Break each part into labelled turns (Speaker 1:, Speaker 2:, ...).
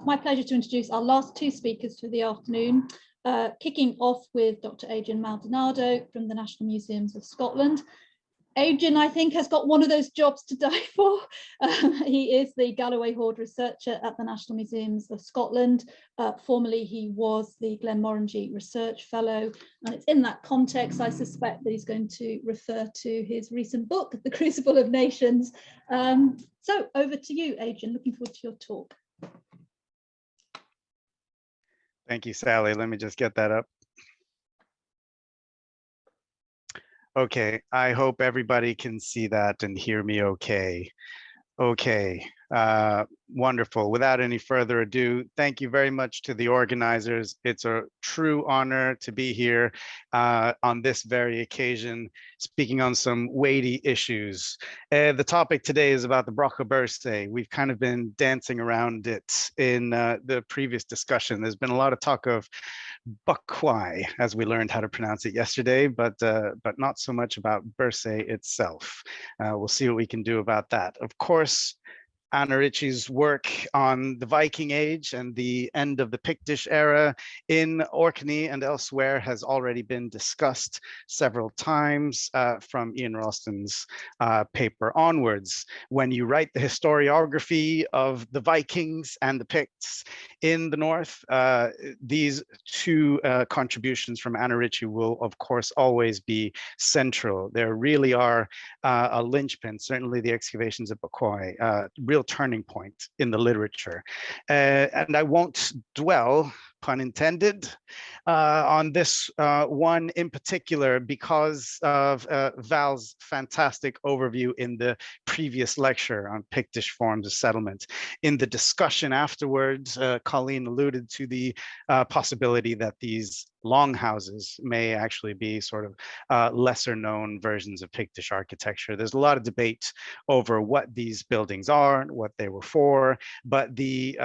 Speaker 1: My pleasure to introduce our last two speakers for the afternoon, kicking off with Dr. Adrián Maldonado from the National Museums of Scotland. Adrián, I think, has got one of those jobs to die for. He is the Galloway Hoard Researcher at the National Museums of Scotland. Formerly, he was the Glenmorangie Research Fellow. And it's in that context, I suspect, that he's going to refer to his recent book, The Crucible of Nations. So over to you, Adrián. Looking forward to your talk.
Speaker 2: Thank you, Sally. Let me just get that up. Okay, I hope everybody can see that and hear me okay. Okay, wonderful. Without any further ado, thank you very much to the organizers. It's a true honor to be here on this very occasion, speaking on some weighty issues. The topic today is about the Brough of Birsay. We've kind of been dancing around it in the previous discussion. There's been a lot of talk of Bucquoy, as we learned how to pronounce it yesterday, but not so much about Birsay itself. We'll see what we can do about that. Of course, Anna Ritchie's work on the Viking Age and the end of the Pictish era in Orkney and elsewhere has already been discussed several times from Ian Ralston's paper onwards. When you write the historiography of the Vikings and the Picts in the north, these two contributions from Anna Ritchie will, of course, always be central. There really are a linchpin, certainly the excavations at Bucquoy, real turning point in the literature. And I won't dwell, pun intended, on this one in particular because of Val's fantastic overview in the previous lecture on Pictish forms of settlement. In the discussion afterwards, Colleen alluded to the possibility that these longhouses may actually be sort of lesser known versions of Pictish architecture. There's a lot of debate over what these buildings are and what they were for, but the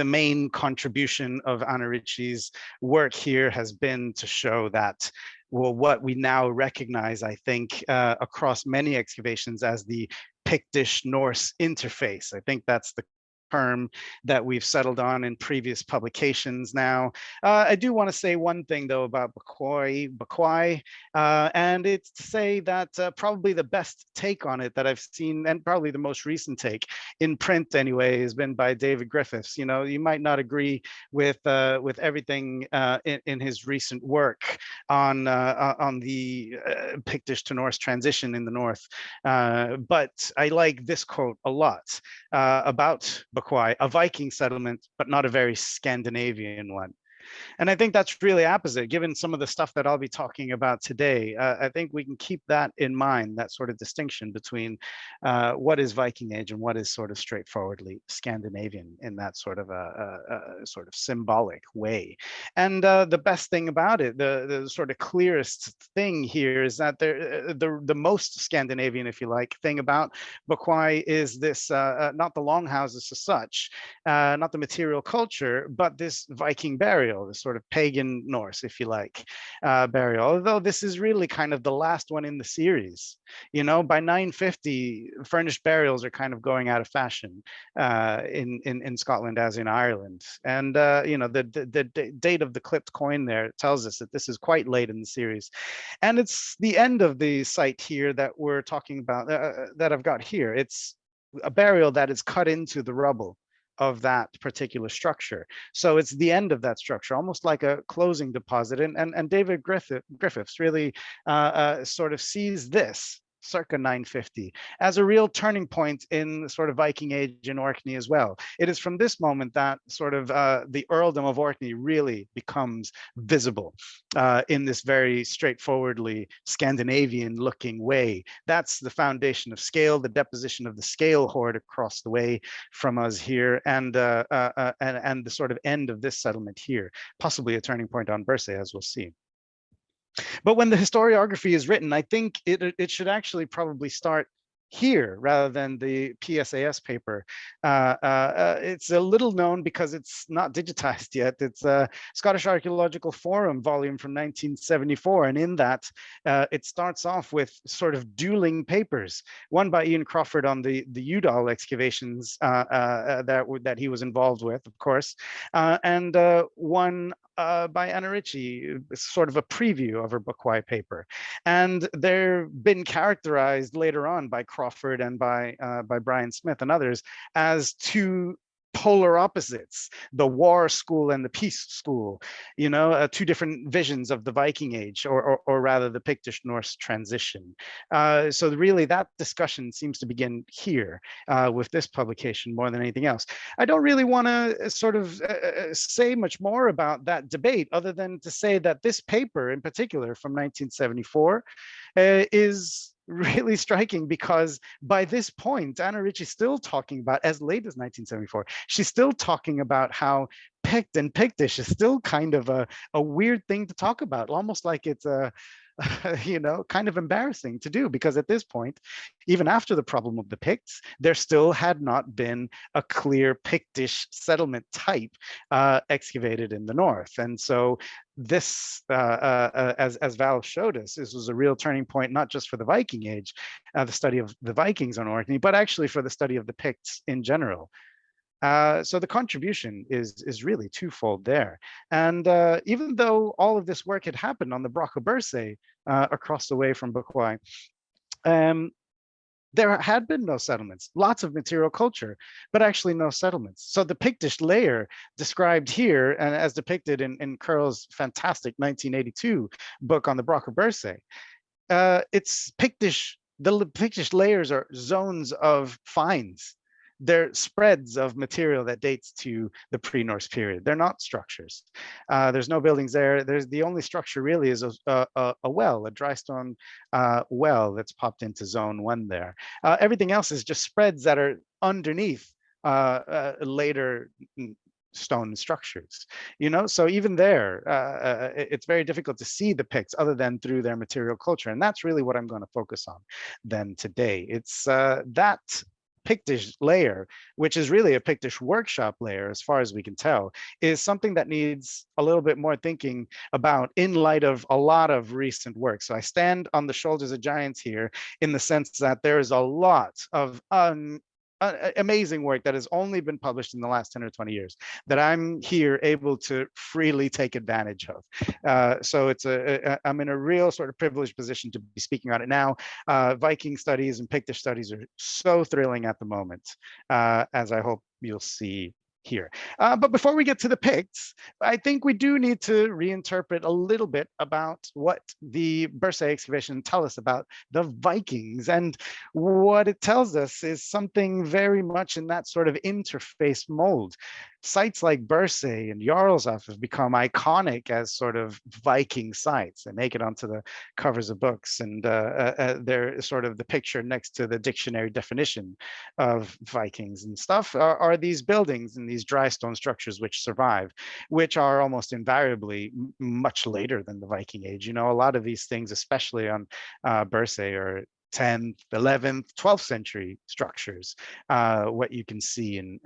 Speaker 2: main contribution of Anna Ritchie's work here has been to show that, well, what we now recognize, I think, across many excavations as the Pictish-Norse interface. I think that's the term that we've settled on in previous publications now. I do want to say one thing though about Bucquoy, and it's to say that probably the best take on it that I've seen, and probably the most recent take in print anyway, has been by David Griffiths. You know, you might not agree with everything in his recent work on the Pictish to Norse transition in the north, but I like this quote a lot about Bucquoy, a Viking settlement, but not a very Scandinavian one. And I think that's really apposite, given some of the stuff that I'll be talking about today. I think we can keep that in mind, that sort of distinction between what is Viking Age and what is sort of straightforwardly Scandinavian in that sort of a sort of symbolic way. And the best thing about it, the sort of clearest thing here is that the most Scandinavian, if you like, thing about Bucquoy is this, not the longhouses as such, not the material culture, but this Viking burial, the sort of pagan Norse, if you like, burial. Although this is really kind of the last one in the series. You know, by 950, furnished burials are kind of going out of fashion in Scotland as in Ireland. And you know, the date of the clipped coin there tells us that this is quite late in the series. And it's the end of the site here that we're talking about, that I've got here. It's a burial that is cut into the rubble of that particular structure. So it's the end of that structure, almost like a closing deposit. And David Griffiths really sort of sees this circa 950 as a real turning point in sort of Viking Age in Orkney as well. It is from this moment that sort of the earldom of Orkney really becomes visible in this very straightforwardly Scandinavian looking way. That's the foundation of scale, the deposition of the scale hoard across the way from us here, and the sort of end of this settlement here, possibly a turning point on Birsay, as we'll see. But when the historiography is written, I think it should actually probably start here rather than the PSAS paper. It's a little known because it's not digitized yet. It's a Scottish Archaeological Forum volume from 1974. And in that, it starts off with sort of dueling papers, one by Ian Crawford on the Udall excavations that he was involved with, of course, and one by Anna Ritchie, sort of a preview of her Bukwai paper. And they've been characterized later on by Crawford and by Brian Smith and others as two polar opposites, the war school and the peace school, you know, two different visions of the Viking Age, or rather the Pictish Norse transition. So really that discussion seems to begin here with this publication more than anything else. I don't really want to sort of say much more about that debate other than to say that this paper in particular from 1974 is really striking, because by this point, Anna Ritchie's still talking about, as late as 1974, she's still talking about how Pict and Pictish is still kind of a weird thing to talk about, almost like it's a, you know, kind of embarrassing to do, because at this point, even after the problem of the Picts, there still had not been a clear Pictish settlement type excavated in the north. And so this, as Val showed us, this was a real turning point, not just for the Viking Age, the study of the Vikings on Orkney, but actually for the study of the Picts in general. So the contribution is really twofold there. And even though all of this work had happened on the Brough of Birsay across the way from Bukwai, there had been no settlements, lots of material culture, but actually no settlements. So the Pictish layer described here, and as depicted in Curl's fantastic 1982 book on the Brough of Birsay, it's Pictish, the Pictish layers are zones of finds. They're spreads of material that dates to the pre-Norse period. They're not structures. There's no buildings there. There's the only structure really is a well, a dry stone well that's popped into zone 1 there. Everything else is just spreads that are underneath later stone structures, you know. So even there, it's very difficult to see the Picts other than through their material culture, and that's really what I'm going to focus on then today. It's that Pictish layer, which is really a Pictish workshop layer as far as we can tell, is something that needs a little bit more thinking about in light of a lot of recent work. So I stand on the shoulders of giants here, in the sense that there is a lot of amazing work that has only been published in the last 10 or 20 years that I'm here able to freely take advantage of. So it's I'm in a real sort of privileged position to be speaking on it now. Viking studies and Pictish studies are so thrilling at the moment, as I hope you'll see here. But before we get to the Picts, I think we do need to reinterpret a little bit about what the Birsay excavation tell us about the Vikings. And what it tells us is something very much in that sort of interface mold. Sites like Birsay and Jarlshof have become iconic as sort of Viking sites. They make it onto the covers of books, and they're sort of the picture next to the dictionary definition of Vikings and stuff are these buildings and these dry stone structures which survive, which are almost invariably much later than the Viking Age. You know, a lot of these things, especially on Birsay, are 10th, 11th, 12th century structures, what you can see, and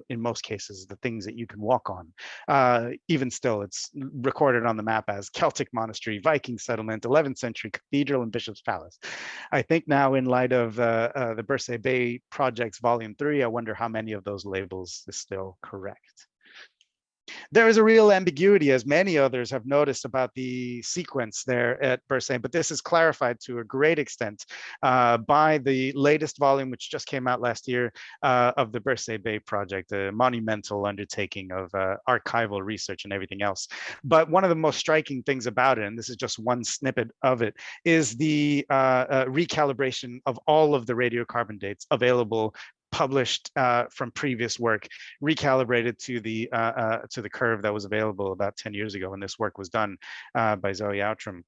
Speaker 2: in most cases, the things that you can walk on. Even still, it's recorded on the map as Celtic monastery, Viking settlement, 11th century cathedral and bishop's palace. I think now, in light of the Birsay Bay Projects Volume 3, I wonder how many of those labels is still correct. There is a real ambiguity, as many others have noticed, about the sequence there at Birsay, but this is clarified to a great extent by the latest volume, which just came out last year, of the Birsay Bay Project, a monumental undertaking of archival research and everything else. But one of the most striking things about it, and this is just one snippet of it, is the recalibration of all of the radiocarbon dates available, published from previous work, recalibrated to the curve that was available about 10 years ago when this work was done by Zoe Outram.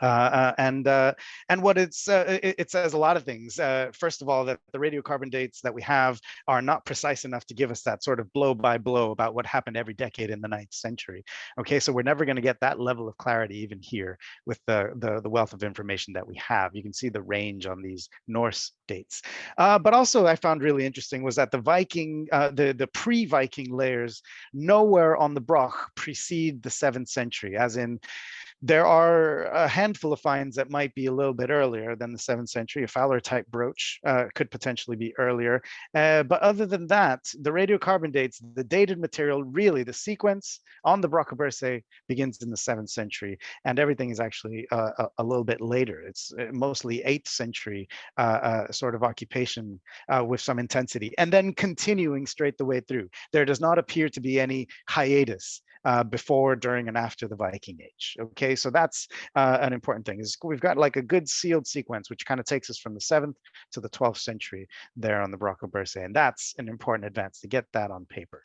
Speaker 2: And what it says a lot of things. First of all, that the radiocarbon dates that we have are not precise enough to give us that sort of blow by blow about what happened every decade in the 9th century. Okay, so we're never going to get that level of clarity even here with the wealth of information that we have. You can see the range on these Norse dates. But also I found really interesting was that the Viking, the pre-Viking layers nowhere on the Brough precede the 7th century, as in there are a handful of finds that might be a little bit earlier than the 7th century. A Fowler type brooch could potentially be earlier. But other than that, the radiocarbon dates, the dated material, really the sequence on the Brough of Birsay begins in the 7th century, and everything is actually a little bit later. It's mostly 8th century sort of occupation with some intensity, and then continuing straight the way through. There does not appear to be any hiatus before, during, and after the Viking Age. Okay, so that's an important thing. Is we've got like a good sealed sequence, which kind of takes us from the 7th to the 12th century there on the Brough of Birsay, and that's an important advance to get that on paper.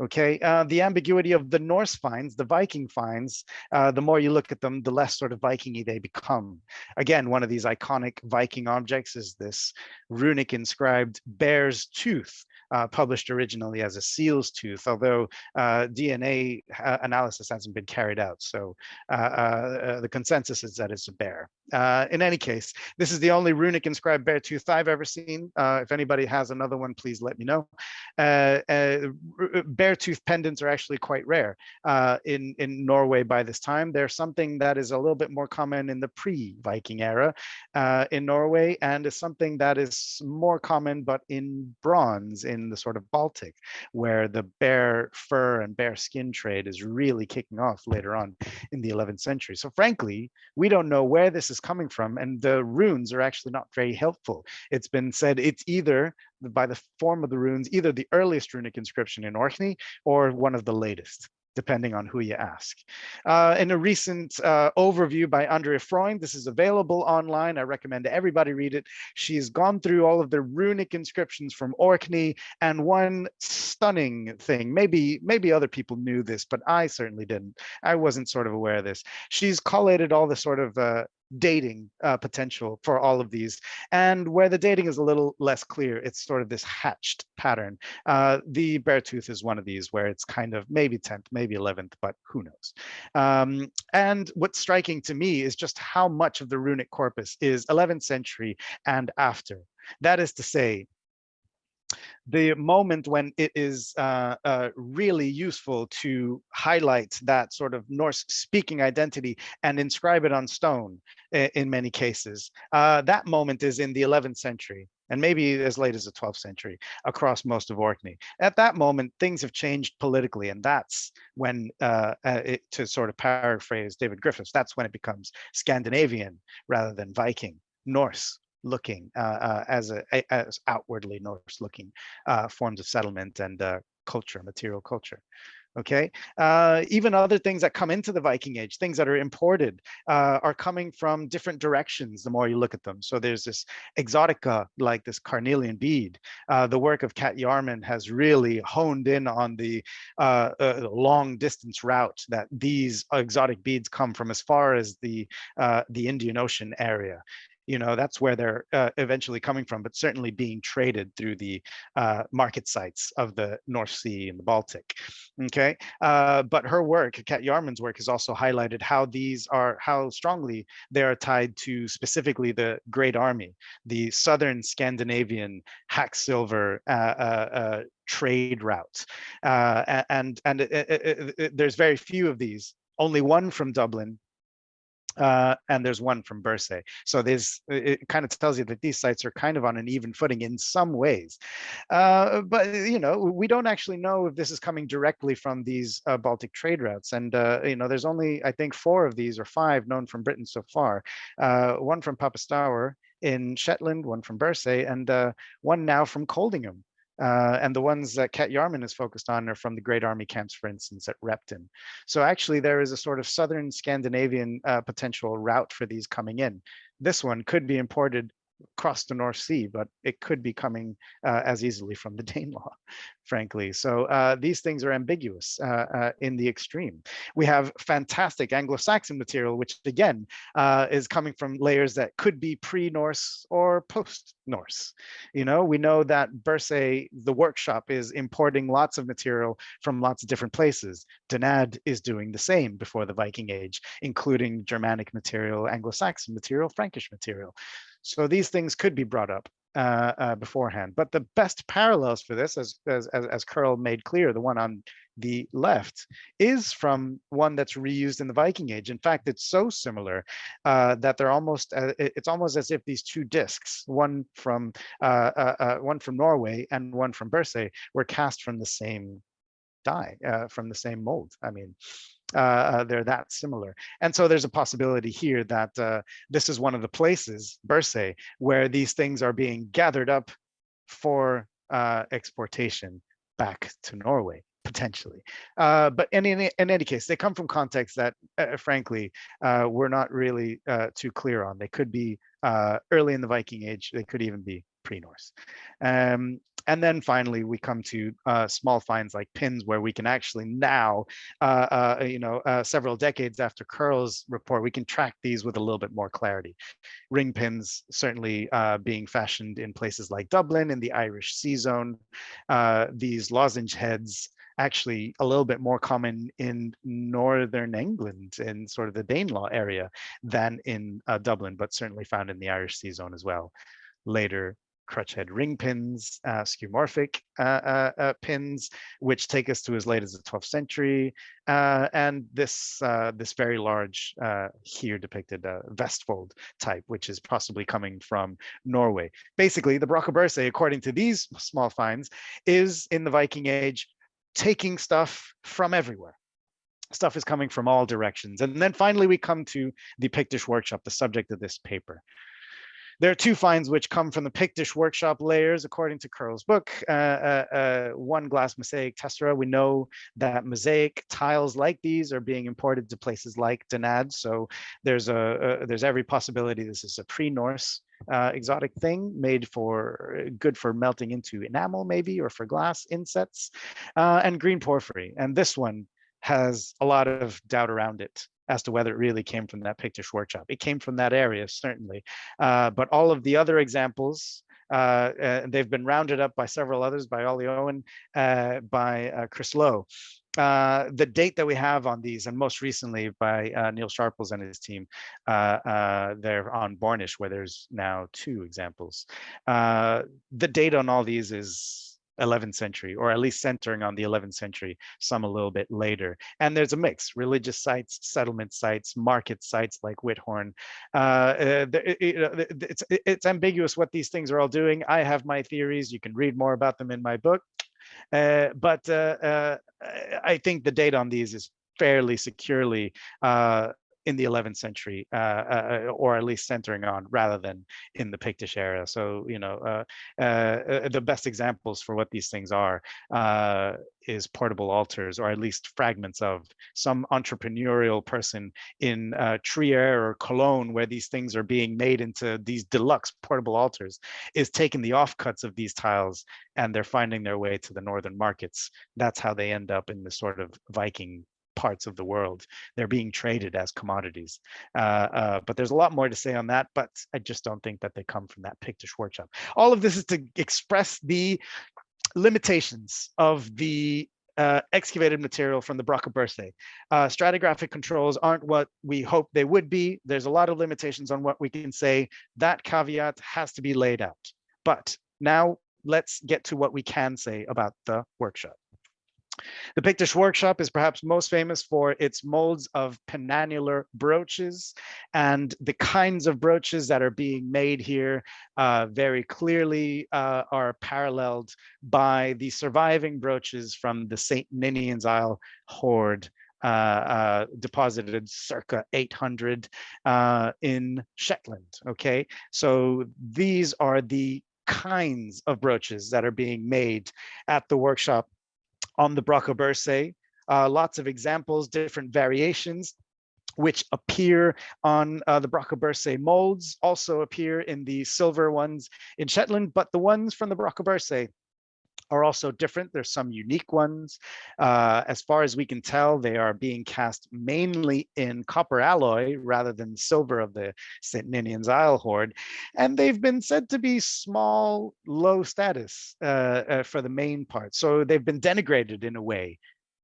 Speaker 2: Okay, the ambiguity of the Norse finds, the Viking finds, the more you look at them, the less sort of Viking-y they become. Again, one of these iconic Viking objects is this runic inscribed bear's tooth, published originally as a seal's tooth, although DNA analysis hasn't been carried out. So the consensus is that it's a bear. In any case, this is the only runic inscribed bear tooth I've ever seen. If anybody has another one, please let me know. Bear tooth pendants are actually quite rare in Norway by this time. They're something that is a little bit more common in the pre-Viking era in Norway, and is something that is more common but in bronze in the sort of Baltic, where the bear fur and bear skin trade is really kicking off later on in the 11th century. So frankly, we don't know where this is coming from, and the runes are actually not very helpful. It's been said it's either, by the form of the runes, either the earliest runic inscription in Orkney or one of the latest, depending on who you ask. In a recent overview by Andrea Freund, this is available online. I recommend everybody read it. She's gone through all of the runic inscriptions from Orkney, and one stunning thing, maybe other people knew this, but I certainly didn't. I wasn't sort of aware of this. She's collated all the sort of dating potential for all of these, and where the dating is a little less clear, it's sort of this hatched pattern. The bear tooth is one of these where it's kind of maybe 10th, maybe 11th, but who knows. And what's striking to me is just how much of the runic corpus is 11th century and after. That is to say, the moment when it is really useful to highlight that sort of Norse speaking identity and inscribe it on stone in many cases, that moment is in the 11th century, and maybe as late as the 12th century across most of Orkney. At that moment, things have changed politically, and that's when, to sort of paraphrase David Griffiths, that's when it becomes Scandinavian rather than Viking, Norse looking, as outwardly Norse looking forms of settlement and culture, material culture. Okay, even other things that come into the Viking Age, things that are imported, are coming from different directions the more you look at them. So there's this exotica, like this carnelian bead. The work of Kat Yarman has really honed in on the long distance route that these exotic beads come from, as far as the Indian Ocean area. You know, that's where they're eventually coming from, but certainly being traded through the market sites of the North Sea and the Baltic. Okay, but her work, Kat Yarman's work, has also highlighted how strongly they are tied to specifically the Great Army, the Southern Scandinavian hack silver trade route, and there's very few of these. Only one from Dublin. And there's one from Birsay. So it kind of tells you that these sites are kind of on an even footing in some ways. But, you know, we don't actually know if this is coming directly from these Baltic trade routes. And, you know, there's only, I think, 4 of these or 5 known from Britain so far. One from Papastour in Shetland, one from Birsay, and one now from Coldingham. And the ones that Kat Yarman is focused on are from the Great Army camps, for instance, at Repton. So actually, there is a sort of Southern Scandinavian potential route for these coming in. This one could be imported across the North Sea, but it could be coming as easily from the Danelaw, frankly. So these things are ambiguous in the extreme. We have fantastic Anglo-Saxon material, which again is coming from layers that could be pre-Norse or post-Norse. You know, we know that Birsay, the workshop, is importing lots of material from lots of different places. Danad is doing the same before the Viking Age, including Germanic material, Anglo-Saxon material, Frankish material. So these things could be brought up beforehand. But the best parallels for this, as Curl made clear, the one on the left, is from one that's reused in the Viking Age. In fact, it's so similar that they're almost, it's almost as if these two discs, one from Norway and one from Birsay, were cast from the same die, from the same mold. I mean, they're that similar. And so there's a possibility here that this is one of the places, Birsay, where these things are being gathered up for exportation back to Norway, potentially. But in any case, they come from contexts that, frankly, we're not really too clear on. They could be early in the Viking Age. They could even be pre-Norse. And then finally, we come to small finds like pins, where we can actually now, several decades after Curl's report, we can track these with a little bit more clarity. Ring pins certainly being fashioned in places like Dublin, in the Irish Sea Zone. These lozenge heads actually a little bit more common in northern England, in sort of the Danelaw area, than in Dublin, but certainly found in the Irish Sea Zone as well. Later, crutch head ring pins, skeuomorphic pins, which take us to as late as the 12th century, and this very large here depicted vestfold type, which is possibly coming from Norway. Basically, the Brough of Birsay, according to these small finds, is in the Viking Age taking stuff from everywhere. Stuff is coming from all directions. And then finally, we come to the Pictish workshop, the subject of this paper. There are two finds which come from the Pictish workshop layers, according to Curl's book. One glass mosaic tessera. We know that mosaic tiles like these are being imported to places like Danad. So there's every possibility this is a pre-Norse exotic thing made good for melting into enamel, maybe, or for glass insets, and green porphyry. And this one has a lot of doubt around it as to whether it really came from that Pictish workshop. It came from that area, certainly. But all of the other examples, they've been rounded up by several others, by Ollie Owen, by Chris Lowe. The date that we have on these, and most recently by Neil Sharples and his team, they're on Bornish, where there's now 2 examples. The date on all these is 11th century, or at least centering on the 11th century, some a little bit later. And there's a mix: religious sites, settlement sites, market sites like Whithorn. It's ambiguous what these things are all doing. I have my theories. You can read more about them in my book. But I think the date on these is fairly securely in the 11th century, or at least centering on, rather than in the Pictish era. So, the best examples for what these things are is portable altars, or at least fragments of some entrepreneurial person in Trier or Cologne, where these things are being made into these deluxe portable altars, is taking the offcuts of these tiles, and they're finding their way to the northern markets. That's how they end up in the sort of Viking parts of the world. They're being traded as commodities. But there's a lot more to say on that, but I just don't think that they come from that Pictish workshop. All of this is to express the limitations of the excavated material from the Brough of Birsay. Stratigraphic controls aren't what we hope they would be. There's a lot of limitations on what we can say. That caveat has to be laid out. But now let's get to what we can say about the workshop. The Pictish workshop is perhaps most famous for its molds of penannular brooches, and the kinds of brooches that are being made here very clearly are paralleled by the surviving brooches from the St. Ninian's Isle hoard, deposited circa 800 in Shetland. Okay, so these are the kinds of brooches that are being made at the workshop on the Brough of Birsay. Lots of examples, different variations. which appear on the Brough of Birsay molds, also appear in the silver ones in Shetland, but the ones from the Brough of Birsay are also different. There's some unique ones. As far as we can tell, they are being cast mainly in copper alloy rather than silver of the St. Ninian's Isle hoard. And they've been said to be small, low status for the main part. So they've been denigrated in a way.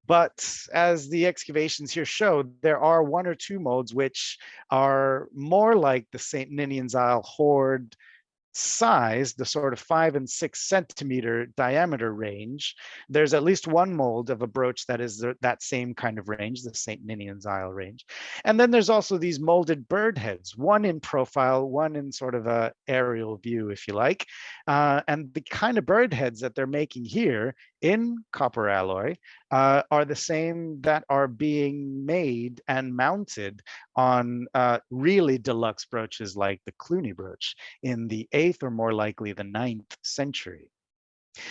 Speaker 2: But as the excavations here show, there are one or two molds which are more like the St. Ninian's Isle hoard size, the sort of 5 and 6 centimeter diameter range. There's at least one mold of a brooch that is that same kind of range, the St. Ninian's Isle range. And then there's also these molded bird heads, one in profile, one in sort of a aerial view, if you like. And the kind of bird heads that they're making here in copper alloy are the same that are being made and mounted on really deluxe brooches like the Cluny brooch in the 8th or more likely the 9th century.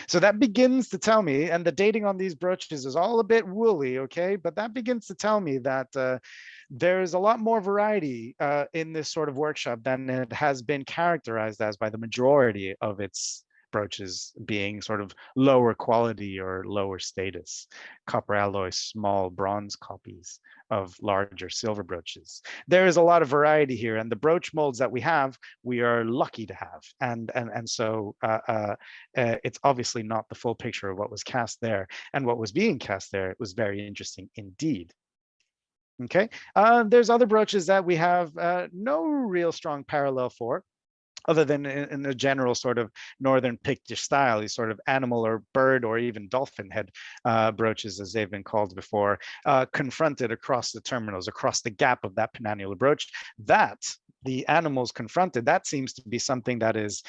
Speaker 2: So that begins to tell me, and the dating on these brooches is all a bit woolly, okay? But that begins to tell me that there's a lot more variety in this sort of workshop than it has been characterized as by the majority of its brooches being sort of lower quality or lower status, copper alloy, small bronze copies of larger silver brooches. There is a lot of variety here, and the brooch molds that we have, we are lucky to have. And so it's obviously not the full picture of what was cast there, and what was being cast there. It was very interesting indeed. Okay, there's other brooches that we have no real strong parallel for, other than in the general sort of northern Pictish style, these sort of animal or bird or even dolphin head brooches, as they've been called before, confronted across the terminals, across the gap of that penannular brooch. That the animals confronted, that seems to be something that is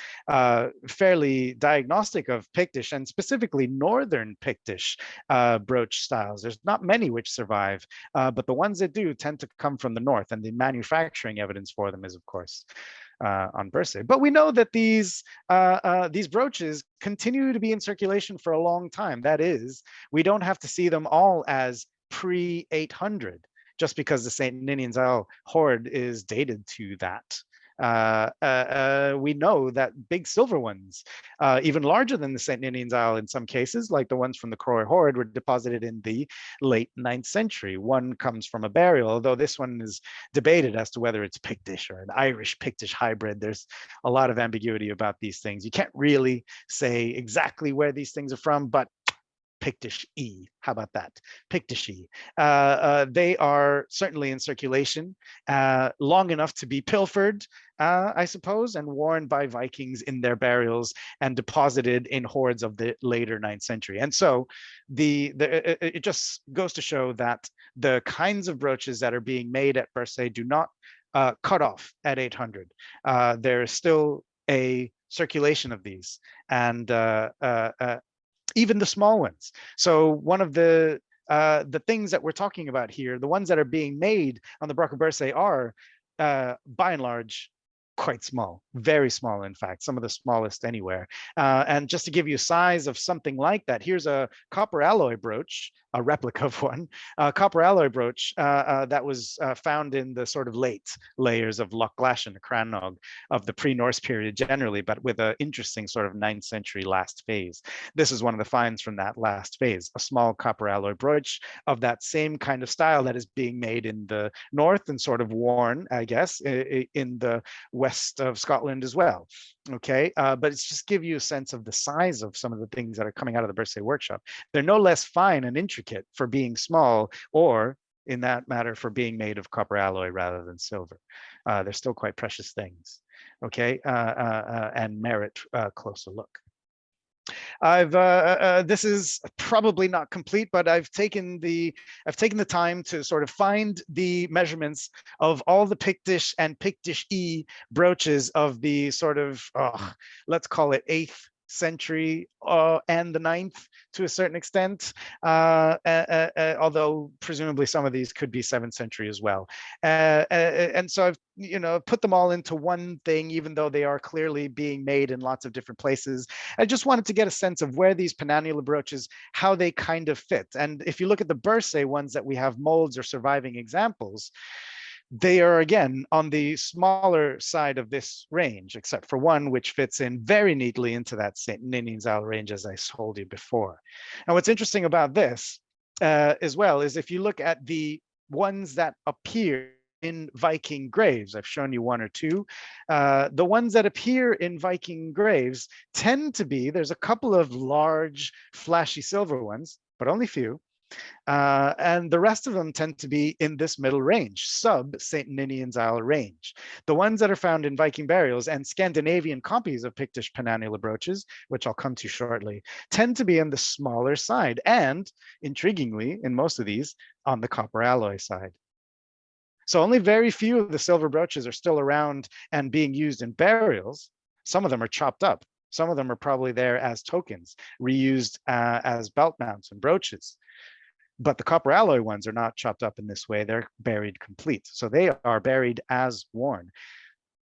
Speaker 2: fairly diagnostic of Pictish, and specifically northern Pictish brooch styles. There's not many which survive, but the ones that do tend to come from the north, and the manufacturing evidence for them is, of course, on Birsay. But we know that these brooches continue to be in circulation for a long time. That is, we don't have to see them all as pre-800 just because the St. Ninian's Isle hoard is dated to that. We know that big silver ones, even larger than the St. Ninian's Isle in some cases, like the ones from the Croy hoard, were deposited in the late 9th century. One comes from a burial, although this one is debated as to whether it's Pictish or an Irish Pictish hybrid. There's a lot of ambiguity about these things. You can't really say exactly where these things are from, but Pictish E. How about that? Pictish E. They are certainly in circulation long enough to be pilfered, I suppose, and worn by Vikings in their burials and deposited in hoards of the later 9th century. And so it just goes to show that the kinds of brooches that are being made at Birsay do not cut off at 800. There is still a circulation of these, and even the small ones. So one of the things that we're talking about here, the ones that are being made on the Brough of Birsay are, by and large, quite small, very small, in fact, some of the smallest anywhere. And just to give you a size of something like that, here's a copper alloy brooch, a replica of one, copper alloy brooch that was found in the sort of late layers of Loch Glash and the Crannog of the pre-Norse period generally, but with an interesting sort of 9th century last phase. This is one of the finds from that last phase, a small copper alloy brooch of that same kind of style that is being made in the north and sort of worn, I guess, in the west of Scotland as well. Okay, but it's just give you a sense of the size of some of the things that are coming out of the Birsay workshop. They're no less fine and intricate for being small, or in that matter, for being made of copper alloy rather than silver. They're still quite precious things, okay, and merit a closer look. This is probably not complete, but I've taken the time to sort of find the measurements of all the Pictish and Pictish E brooches of the sort of, let's call it 8th century and the 9th to a certain extent, although presumably some of these could be 7th century as well. And so I've put them all into one thing, even though they are clearly being made in lots of different places. I just wanted to get a sense of where these penannular brooches, how they kind of fit. And if you look at the Birsay ones that we have molds or surviving examples, They are, again, on the smaller side of this range, except for one which fits in very neatly into that St. Ninian's Isle range, as I told you before. And what's interesting about this as well is if you look at the ones that appear in Viking graves, I've shown you one or two. The ones that appear in Viking graves tend to be, there's a couple of large, flashy silver ones, but only few. And the rest of them tend to be in this middle range, sub St. Ninian's Isle range. The ones that are found in Viking burials and Scandinavian copies of Pictish penannular brooches, which I'll come to shortly, tend to be in the smaller side, and intriguingly, in most of these, on the copper alloy side. So only very few of the silver brooches are still around and being used in burials. Some of them are chopped up. Some of them are probably there as tokens, reused as belt mounts and brooches. But the copper alloy ones are not chopped up in this way. They're buried complete. So they are buried as worn.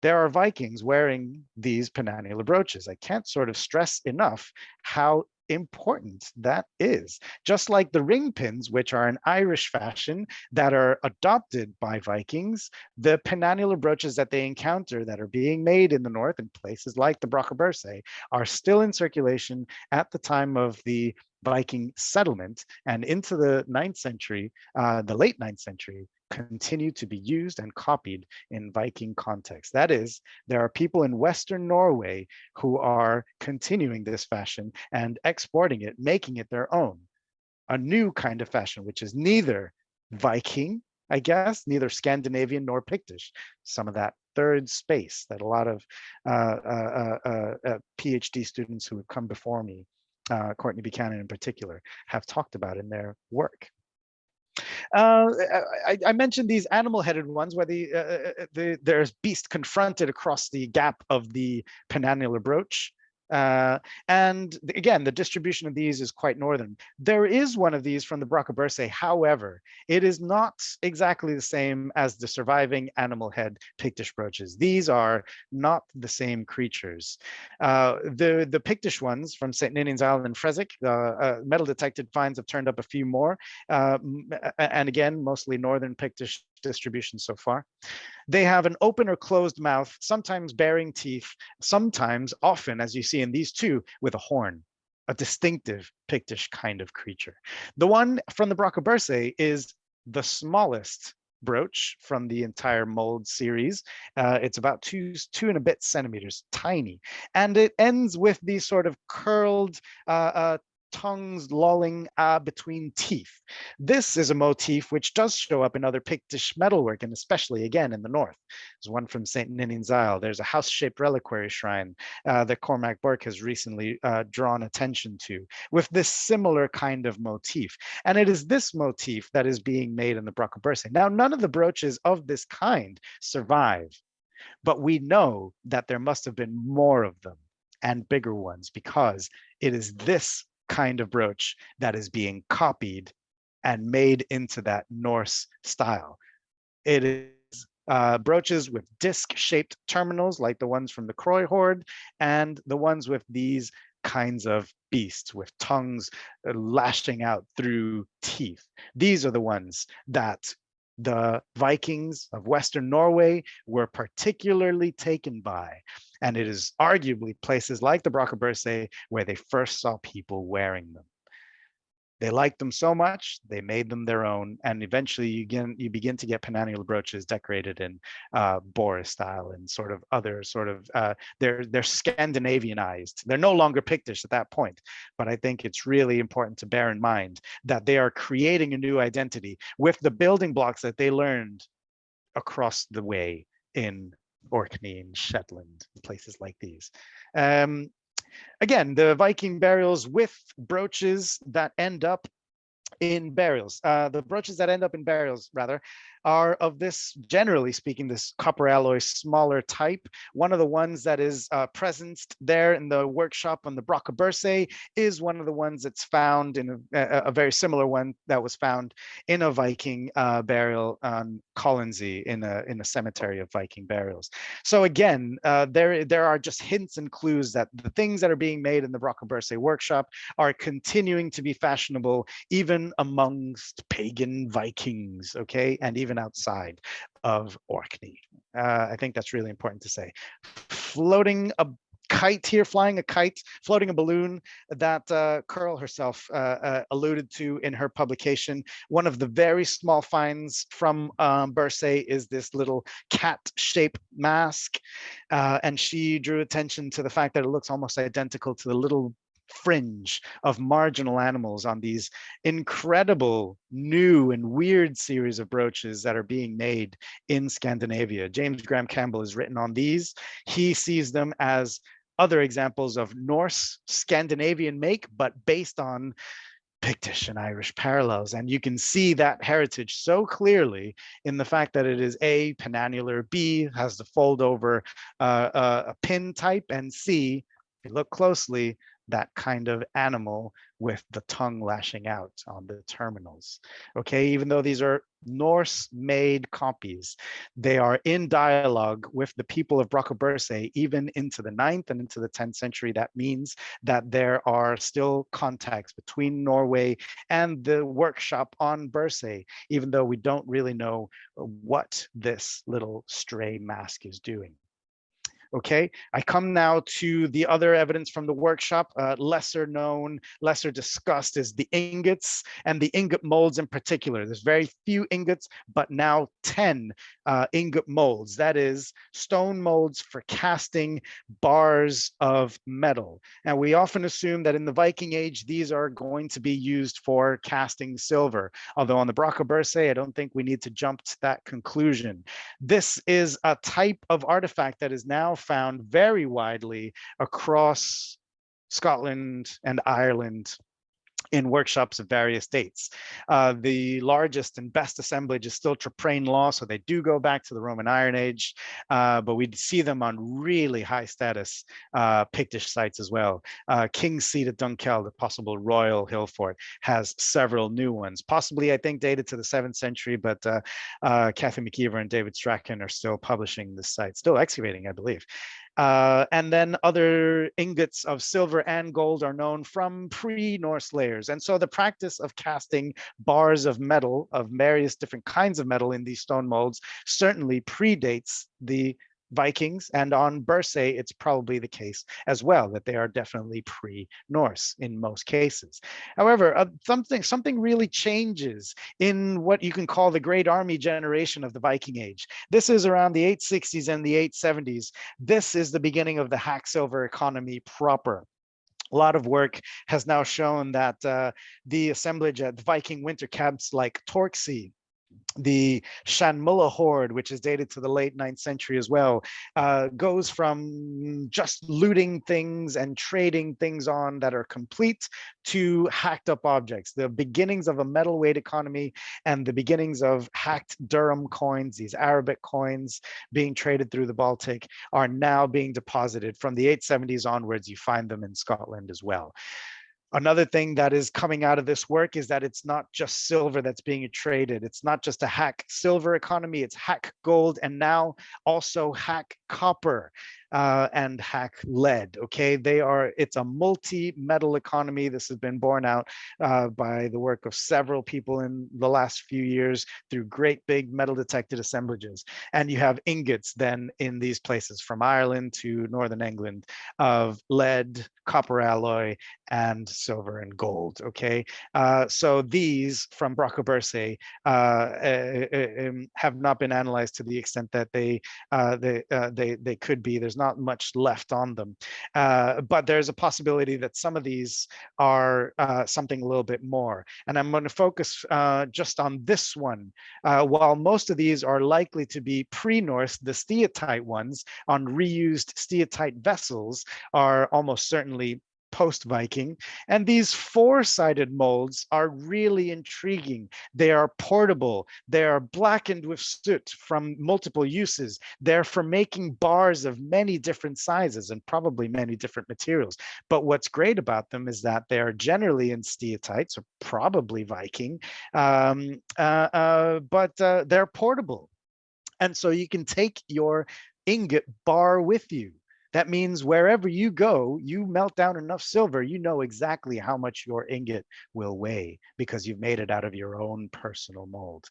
Speaker 2: There are Vikings wearing these penannular brooches. I can't sort of stress enough how important that is. Just like the ring pins, which are an Irish fashion that are adopted by Vikings, the penannular brooches that they encounter that are being made in the north in places like the Brough of Birsay are still in circulation at the time of the Viking settlement, and into the 9th century, the late 9th century, continue to be used and copied in Viking context. That is, there are people in Western Norway who are continuing this fashion and exporting it, making it their own. A new kind of fashion, which is neither Viking, I guess, neither Scandinavian nor Pictish. Some of that third space that a lot of PhD students who have come before me, Courtney Buchanan in particular, have talked about in their work. I mentioned these animal-headed ones where there's beast confronted across the gap of the penannular brooch. And again, the distribution of these is quite northern. There is one of these from the Brough of Birsay. However, it is not exactly the same as the surviving animal head Pictish brooches. These are not the same creatures. The Pictish ones from St. Ninian's Island and Freswick, metal detected finds have turned up a few more. And again, mostly northern Pictish distribution so far. They have an open or closed mouth, sometimes bearing teeth, sometimes, often, as you see in these two, with a horn, a distinctive Pictish kind of creature. The one from the Brough of Birsay is the smallest brooch from the entire mold series. It's about two and a bit centimeters, tiny. And it ends with these sort of curled tongues lolling between teeth. This is a motif which does show up in other Pictish metalwork, and especially again in the north. There's one from St. Ninian's Isle. There's a house-shaped reliquary shrine that Cormac Burke has recently drawn attention to, with this similar kind of motif. And it is this motif that is being made in the Brough of Birsay. Now, none of the brooches of this kind survive, but we know that there must have been more of them and bigger ones, because it is this kind of brooch that is being copied and made into that Norse style. It is brooches with disc-shaped terminals like the ones from the Croy hoard, and the ones with these kinds of beasts with tongues lashing out through teeth. These are the ones that the Vikings of Western Norway were particularly taken by. And it is arguably places like the Brough of Birsay where they first saw people wearing them. They liked them so much, they made them their own. And eventually you begin to get penannular brooches decorated in Boris style and sort of other sort of, they're Scandinavianized. They're no longer Pictish at that point. But I think it's really important to bear in mind that they are creating a new identity with the building blocks that they learned across the way in Orkney and Shetland, places like these. Again, the Viking burials with brooches that end up in burials. The brooches that end up in burials, rather, are of this, generally speaking, this copper alloy smaller type. One of the ones that is presenced there in the workshop on the Brough of Birsay is one of the ones that's found in a very similar one that was found in a Viking burial on Colonsey in a cemetery of Viking burials. So again, there are just hints and clues that the things that are being made in the Brough of Birsay workshop are continuing to be fashionable even amongst pagan Vikings, okay, and even even outside of Orkney. I think that's really important to say. Floating a kite here, flying a kite, floating a balloon that Curl herself alluded to in her publication. One of the very small finds from Birsay is this little cat-shaped mask. And she drew attention to the fact that it looks almost identical to the little fringe of marginal animals on these incredible new and weird series of brooches that are being made in Scandinavia. James Graham Campbell has written on these. He sees them as other examples of Norse Scandinavian make, but based on Pictish and Irish parallels. And you can see that heritage so clearly in the fact that it is A, penannular, B, has the fold over a pin type, and C, if you look closely, that kind of animal with the tongue lashing out on the terminals. Okay, even though these are Norse-made copies, they are in dialogue with the people of Brough of Birsay even into the 9th and into the 10th century. That means that there are still contacts between Norway and the workshop on Birsay, even though we don't really know what this little stray mask is doing. Okay, I come now to the other evidence from the workshop. Lesser known, lesser discussed is the ingots and the ingot molds in particular. There's very few ingots, but now 10 ingot molds. That is stone molds for casting bars of metal. Now, we often assume that in the Viking Age, these are going to be used for casting silver. Although on the Brough of Birsay, I don't think we need to jump to that conclusion. This is a type of artifact that is now found very widely across Scotland and Ireland in workshops of various dates. The largest and best assemblage is still Traprain Law, so they do go back to the Roman Iron Age, but we see them on really high status Pictish sites as well. King's Seat at Dunkeld, the possible royal hill fort, has several new ones, possibly I think dated to the 7th century, but Kathy McKeever and David Strachan are still publishing this site, still excavating, I believe. And then other ingots of silver and gold are known from pre-Norse layers. And so the practice of casting bars of metal, of various different kinds of metal in these stone molds, certainly predates the Vikings, and on Birsay, it's probably the case as well, that they are definitely pre-Norse in most cases. However, something really changes in what you can call the Great Army generation of the Viking Age. This is around the 860s and the 870s. This is the beginning of the hack silver economy proper. A lot of work has now shown that the assemblage at Viking winter camps like Torksey, the Shanmulla hoard, which is dated to the late 9th century as well, goes from just looting things and trading things on that are complete to hacked up objects. The beginnings of a metal weight economy and the beginnings of hacked Durham coins, these Arabic coins being traded through the Baltic, are now being deposited. From the 870s onwards, you find them in Scotland as well. Another thing that is coming out of this work is that it's not just silver that's being traded. It's not just a hack silver economy, it's hack gold, and now also hack copper and hack lead. Okay, it's a multi-metal economy. This has been borne out by the work of several people in the last few years through great big metal detected assemblages. And you have ingots then in these places from Ireland to Northern England of lead, copper alloy, and silver and gold. Okay, so these from Brough of Birsay have not been analyzed to the extent that they could be. There's not much left on them, but there's a possibility that some of these are something a little bit more. And I'm going to focus just on this one. While most of these are likely to be pre-Norse, the steatite ones on reused steatite vessels are almost certainly post-Viking. And these four-sided molds are really intriguing. They are portable. They are blackened with soot from multiple uses. They're for making bars of many different sizes and probably many different materials. But what's great about them is that they are generally in steatite, so probably Viking, but they're portable. And so you can take your ingot bar with you. That means wherever you go, you melt down enough silver, you know exactly how much your ingot will weigh because you've made it out of your own personal mold.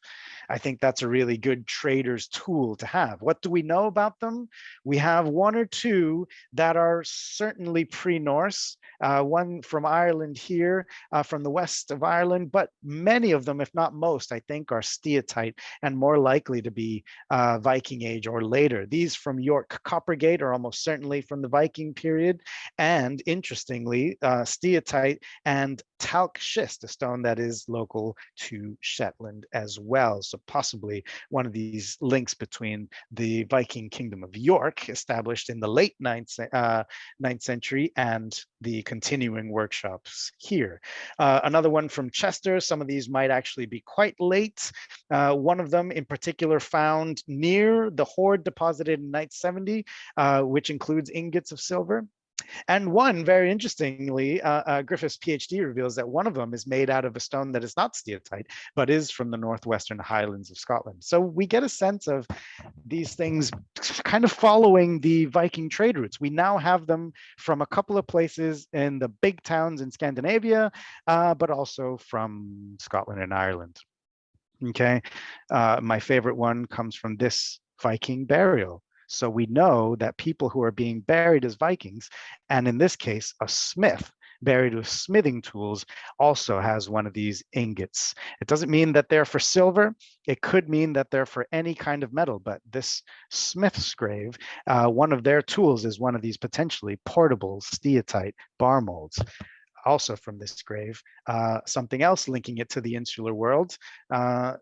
Speaker 2: I think that's a really good trader's tool to have. What do we know about them? We have one or two that are certainly pre-Norse, one from Ireland here, from the west of Ireland, but many of them, if not most, I think are steatite and more likely to be Viking Age or later. These from York Coppergate are almost certainly from the Viking period. And interestingly, steatite and talc schist, a stone that is local to Shetland as well. So possibly one of these links between the Viking kingdom of York, established in the late 9th century, and the continuing workshops here. Another one from Chester. Some of these might actually be quite late. One of them in particular found near the hoard deposited in 970, which includes ingots of silver. And one, very interestingly, Griffith's PhD reveals that one of them is made out of a stone that is not steatite, but is from the northwestern highlands of Scotland. So we get a sense of these things kind of following the Viking trade routes. We now have them from a couple of places in the big towns in Scandinavia, but also from Scotland and Ireland. Okay, my favorite one comes from this Viking burial. So we know that people who are being buried as Vikings, and in this case, a smith buried with smithing tools, also has one of these ingots. It doesn't mean that they're for silver. It could mean that they're for any kind of metal, but this smith's grave, one of their tools is one of these potentially portable steatite bar molds. Also from this grave, something else linking it to the insular world,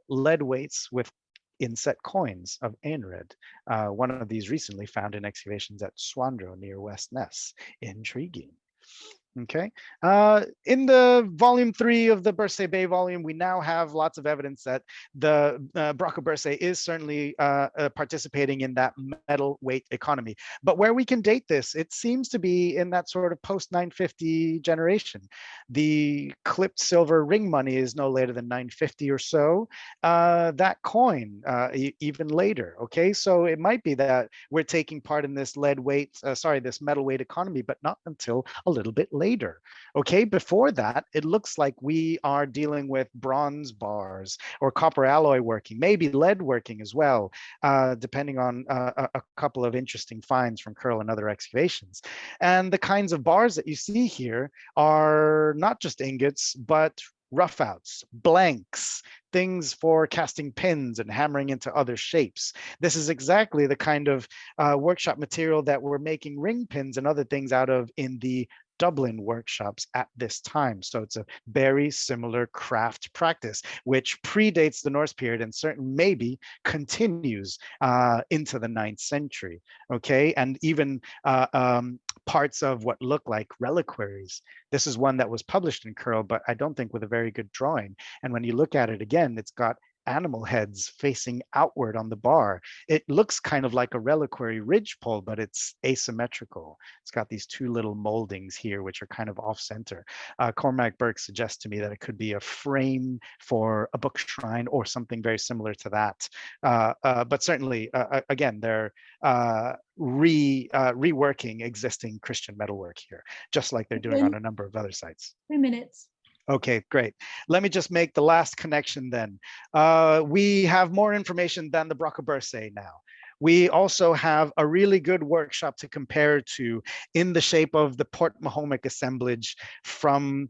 Speaker 2: lead weights with inset coins of Aenred. One of these recently found in excavations at Swandro near West Ness. Intriguing. Okay. In the volume 3 of the Birsay Bay volume, we now have lots of evidence that the Brough of Birsay is certainly participating in that metal weight economy. But where we can date this, it seems to be in that sort of post-950 generation. The clipped silver ring money is no later than 950 or so. That coin, even later. Okay, so it might be that we're taking part in this this metal weight economy, but not until a little bit later. Okay, before that, it looks like we are dealing with bronze bars or copper alloy working, maybe lead working as well, depending on a couple of interesting finds from Curl and other excavations. And the kinds of bars that you see here are not just ingots, but roughouts, blanks, things for casting pins and hammering into other shapes. This is exactly the kind of workshop material that we're making ring pins and other things out of in the Dublin workshops at this time. So it's a very similar craft practice, which predates the Norse period and certainly maybe continues into the 9th century. Okay, and even parts of what look like reliquaries. This is one that was published in Curl, but I don't think with a very good drawing. And when you look at it again, it's got animal heads facing outward on the bar. It looks kind of like a reliquary ridgepole, but it's asymmetrical. It's got these two little moldings here, which are kind of off center. Cormac Burke suggests to me that it could be a frame for a book shrine or something very similar to that. But certainly, again, they're reworking existing Christian metalwork here, just like they're doing on a number of other sites.
Speaker 1: 2 minutes.
Speaker 2: Okay, great. Let me just make the last connection then. We have more information than the Brough of Birsay now. We also have a really good workshop to compare to in the shape of the Port Mahomet assemblage from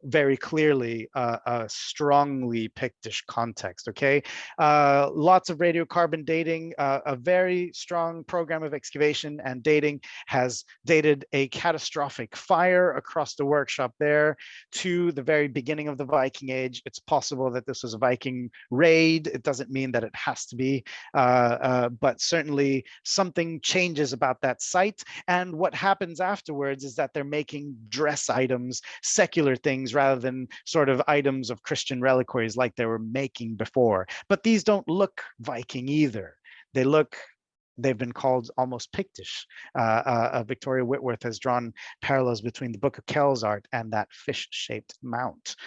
Speaker 2: very clearly a strongly Pictish context, okay? Lots of radiocarbon dating, a very strong program of excavation and dating has dated a catastrophic fire across the workshop there to the very beginning of the Viking Age. It's possible that this was a Viking raid. It doesn't mean that it has to be, but certainly something changes about that site. And what happens afterwards is that they're making dress items, secular things rather than sort of items of Christian reliquaries like they were making before. But these don't look Viking either. They've been called almost Pictish. Victoria Whitworth has drawn parallels between the Book of Kells art and that fish-shaped mount.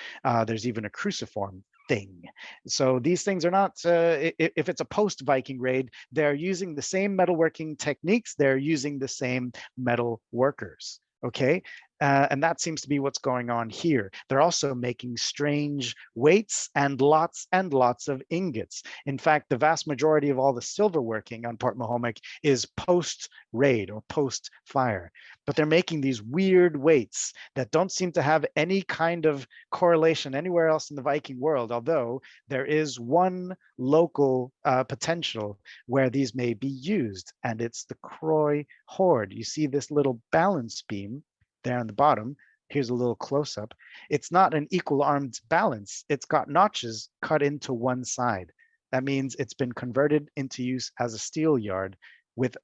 Speaker 2: There's even a cruciform thing. So these things are not, if it's a post-Viking raid, they're using the same metalworking techniques, they're using the same metal workers, okay? And that seems to be what's going on here. They're also making strange weights and lots of ingots. In fact, the vast majority of all the silver working on Port Mahomet is post-raid or post-fire. But they're making these weird weights that don't seem to have any kind of correlation anywhere else in the Viking world, although there is one local potential where these may be used, and it's the Croy hoard. You see this little balance beam there on the bottom. Here's a little close-up. It's not an equal armed balance. It's got notches cut into one side. That means it's been converted into use as a steel yard with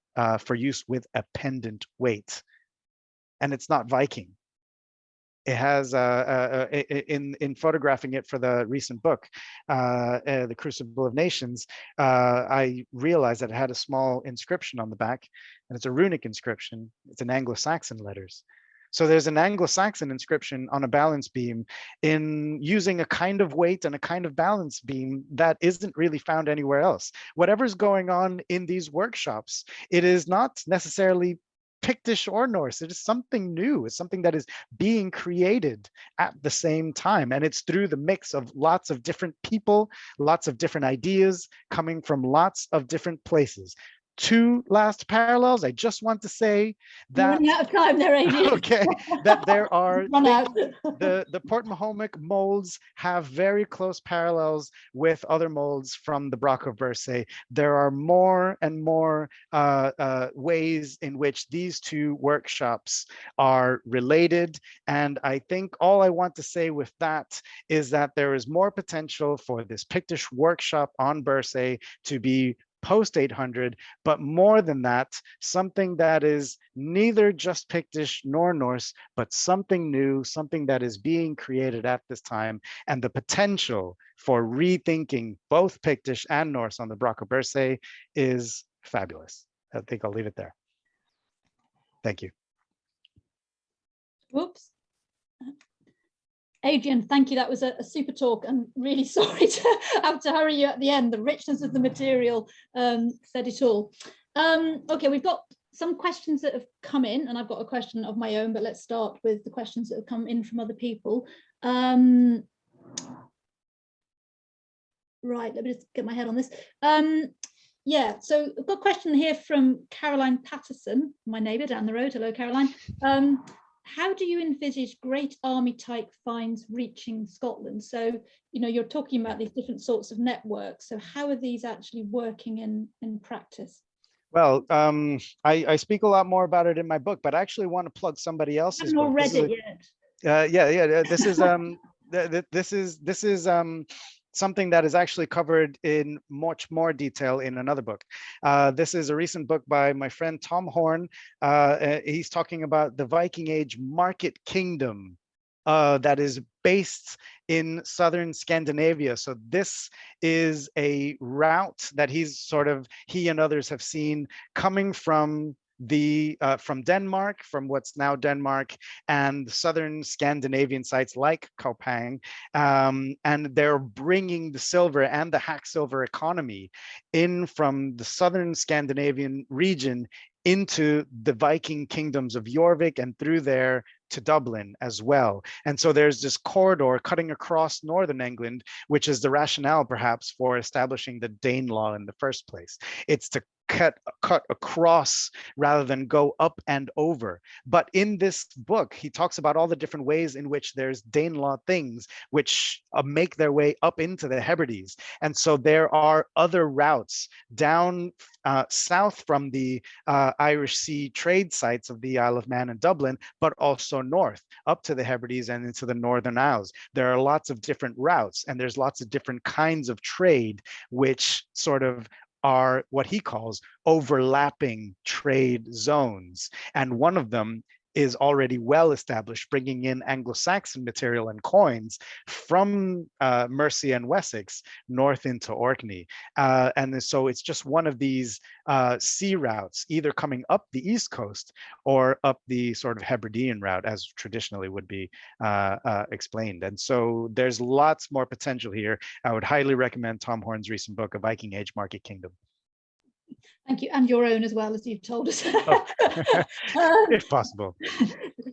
Speaker 2: for use with a pendant weight. And it's not Viking. It has in photographing it for the recent book, The Crucible of Nations, I realized that it had a small inscription on the back, and it's a runic inscription. It's in Anglo-Saxon letters. So there's an Anglo-Saxon inscription on a balance beam in using a kind of weight and a kind of balance beam that isn't really found anywhere else. Whatever's going on in these workshops, it is not necessarily Pictish or Norse. It is something new. It's something that is being created at the same time. And it's through the mix of lots of different people, lots of different ideas coming from lots of different places. Two last parallels. I just want to say that
Speaker 1: you're running out of time there, Adrian.
Speaker 2: okay, that there are
Speaker 1: Run out.
Speaker 2: the Port Mahomet molds have very close parallels with other molds from the Brough of Birsay. There are more and more ways in which these two workshops are related. And I think all I want to say with that is that there is more potential for this Pictish workshop on Birsay to be post 800, but more than that, something that is neither just Pictish nor Norse, but something new, something that is being created at this time, and the potential for rethinking both Pictish and Norse on the Brough of Birsay is fabulous. I think I'll leave it there. Thank you.
Speaker 1: Whoops. Adrian, thank you. That was a super talk, and really sorry to have to hurry you at the end. The richness of the material said it all. Okay, we've got some questions that have come in, and I've got a question of my own, but let's start with the questions that have come in from other people. Right, let me just get my head on this. Yeah, so I've got a question here from Caroline Patterson, my neighbour down the road. Hello, Caroline. How do you envisage great army type finds reaching Scotland? So, you know, you're talking about these different sorts of networks. So how are these actually working in practice?
Speaker 2: Well, I speak a lot more about it in my book, but I actually want to plug somebody else's book.
Speaker 1: I haven't read it yet.
Speaker 2: Yeah. This is something that is actually covered in much more detail in another book. This is a recent book by my friend Tom Horn. He's talking about the Viking Age market kingdom that is based in southern Scandinavia. So this is a route that he and others have seen coming from from Denmark, from what's now Denmark, and southern Scandinavian sites like Kopang, and they're bringing the silver and the hack silver economy in from the southern Scandinavian region into the Viking kingdoms of Jorvik and through there to Dublin as well. And so there's this corridor cutting across northern England, which is the rationale perhaps for establishing the Danelaw in the first place. It's to cut across rather than go up and over. But in this book, he talks about all the different ways in which there's Danelaw things which make their way up into the Hebrides. And so there are other routes down south from the Irish Sea trade sites of the Isle of Man and Dublin, but also north up to the Hebrides and into the Northern Isles. There are lots of different routes, and there's lots of different kinds of trade which sort of are what he calls overlapping trade zones. And one of them is already well established, bringing in Anglo-Saxon material and coins from Mercia and Wessex north into Orkney. And so it's just one of these sea routes, either coming up the east coast or up the sort of Hebridean route, as traditionally would be explained. And so there's lots more potential here. I would highly recommend Tom Horn's recent book, A Viking Age Market Kingdom.
Speaker 1: Thank you, and your own as well, as you've told us.
Speaker 2: Oh, if possible.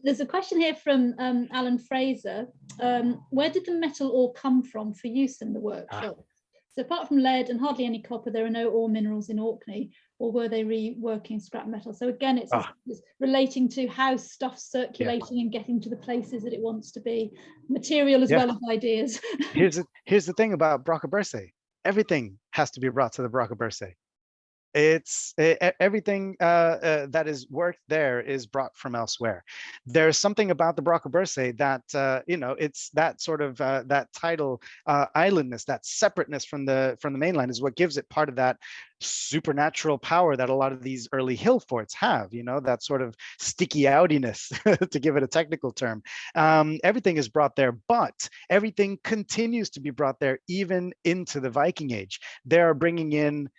Speaker 1: There's a question here from Alan Fraser. Where did the metal ore come from for use in the workshop? So apart from lead and hardly any copper, there are no ore minerals in Orkney, or were they reworking scrap metal? So again, it's relating to how stuff's circulating and getting to the places that it wants to be, material as well as ideas.
Speaker 2: Here's the thing about Brough of Birsay. Everything has to be brought to the Brough of Birsay. It's everything that is worked there is brought from elsewhere. There's something about the Brough of Birsay that it's that sort of that tidal islandness, that separateness from the mainland is what gives it part of that supernatural power that a lot of these early hill forts have, that sort of sticky outiness, to give it a technical term. Everything is brought there, but everything continues to be brought there even into the Viking Age. They're bringing in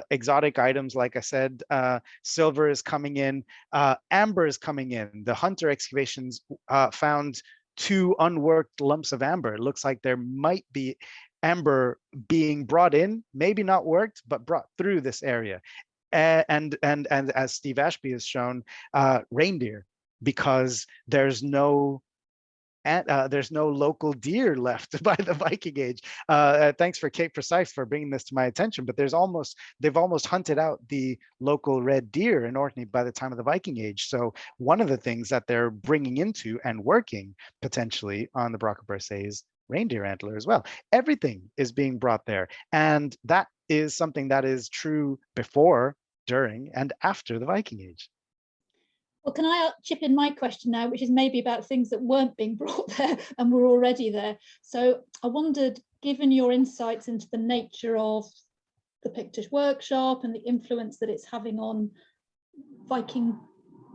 Speaker 2: exotic items, like I said, silver is coming in, amber is coming in. The Hunter excavations found 2 unworked lumps of amber. It looks like there might be amber being brought in, maybe not worked, but brought through this area. And as Steve Ashby has shown, reindeer, because there's no local deer left by the Viking Age. Thanks for Kate Precise for bringing this to my attention, but they've almost hunted out the local red deer in Orkney by the time of the Viking Age. So one of the things that they're bringing into and working potentially on the Brough of Birsay is reindeer antler as well. Everything is being brought there, and that is something that is true before, during, and after the Viking Age.
Speaker 1: Well, can I chip in my question now, which is maybe about things that weren't being brought there and were already there. So I wondered, given your insights into the nature of the Pictish workshop and the influence that it's having on Viking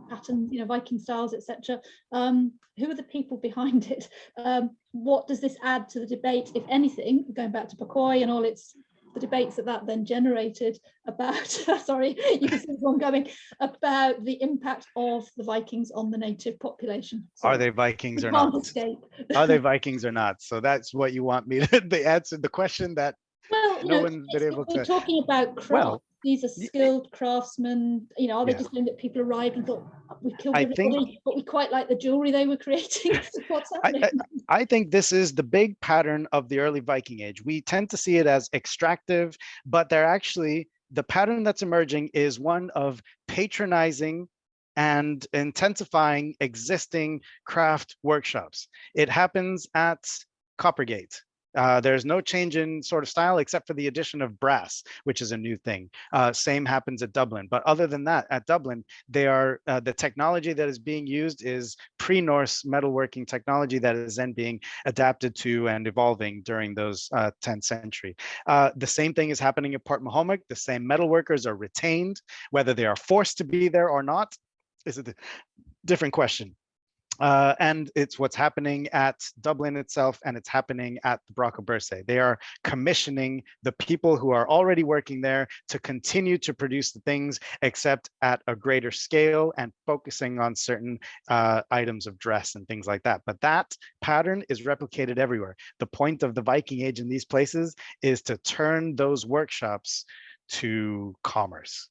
Speaker 1: patterns, Viking styles, etc., who are the people behind it? What does this add to the debate, if anything, going back to Pacoy and all the debates that then generated about, sorry, you can see this one going, about the impact of the Vikings on the native population. So
Speaker 2: are they Vikings or not? Are they Vikings or not? So that's what you want me to answer the question that no one's been able to.
Speaker 1: We're talking about craft. Well, these are skilled craftsmen. Are they just saying that people arrived and thought, we killed everybody, but we quite like the jewelry they were creating? What's happening?
Speaker 2: I think this is the big pattern of the early Viking Age. We tend to see it as extractive, but the pattern that's emerging is one of patronizing and intensifying existing craft workshops. It happens at Coppergate. There's no change in sort of style except for the addition of brass, which is a new thing. Same happens at Dublin. But other than that, at Dublin, the technology that is being used is pre-Norse metalworking technology that is then being adapted to and evolving during those 10th century. The same thing is happening at Port Mahomet. The same metalworkers are retained. Whether they are forced to be there or not is a different question. And it's what's happening at Dublin itself, and it's happening at the Brough of Birsay. They are commissioning the people who are already working there to continue to produce the things, except at a greater scale and focusing on certain items of dress and things like that. But that pattern is replicated everywhere. The point of the Viking Age in these places is to turn those workshops to commerce.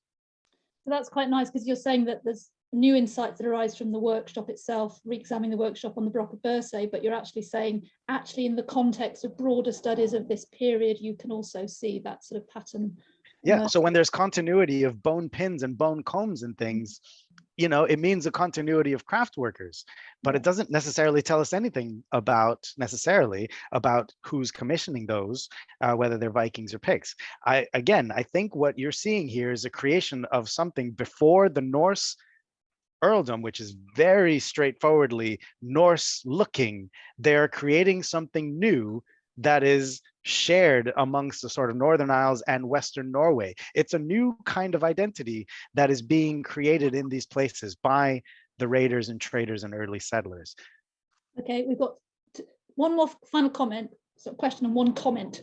Speaker 1: So that's quite nice, because you're saying that there's new insights that arise from the workshop itself, re-examining the workshop on the Brough of Birsay, but you're actually saying, in the context of broader studies of this period, you can also see that sort of pattern.
Speaker 2: Yeah, so when there's continuity of bone pins and bone combs and things, it means a continuity of craft workers, but it doesn't necessarily tell us anything about who's commissioning those, whether they're Vikings or Picts. I think what you're seeing here is a creation of something before the Norse earldom, which is very straightforwardly Norse looking. They're creating something new that is shared amongst the sort of Northern Isles and Western Norway. It's a new kind of identity that is being created in these places by the raiders and traders and early settlers.
Speaker 1: Okay, we've got one more final comment, so question and one comment.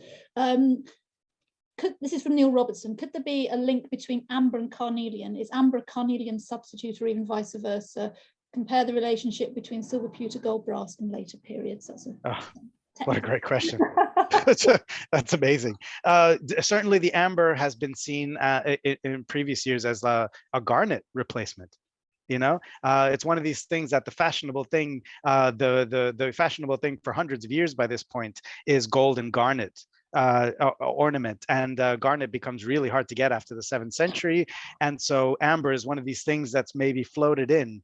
Speaker 1: This is from Neil Robertson. Could there be a link between amber and carnelian? Is amber a carnelian substitute or even vice versa? Compare the relationship between silver, pewter, gold, brass in later periods. That's
Speaker 2: what a great question. That's amazing. Certainly the amber has been seen in previous years as a garnet replacement. You know, it's one of these things that the fashionable thing, the fashionable thing for hundreds of years by this point is gold and garnet ornament, and garnet becomes really hard to get after the 7th century, and so amber is one of these things that's maybe floated in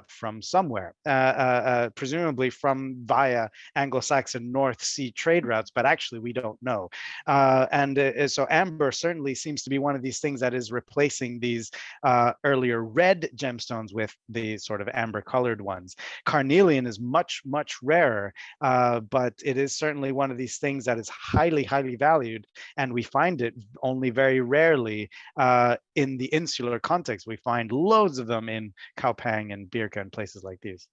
Speaker 2: from somewhere, presumably from via Anglo-Saxon North Sea trade routes, but actually we don't know. So amber certainly seems to be one of these things that is replacing these earlier red gemstones with the sort of amber colored ones. Carnelian is much rarer, but it is certainly one of these things that is highly valued, and we find it only very rarely in the insular context. We find loads of them in Kaupang and Birka and places like these.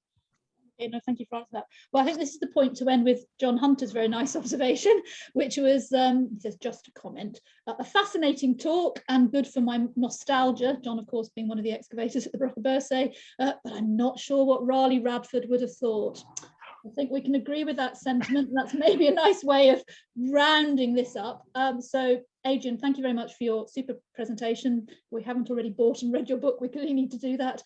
Speaker 1: Okay, no, thank you for answering that. Well, I think this is the point to end with John Hunter's very nice observation, which was, he says, just a comment, a fascinating talk and good for my nostalgia, John, of course, being one of the excavators at the Brough of Birsay, but I'm not sure what Raleigh Radford would have thought. I think we can agree with that sentiment. And that's maybe a nice way of rounding this up. So, Adrian, thank you very much for your super presentation. If we haven't already bought and read your book, we clearly need to do that.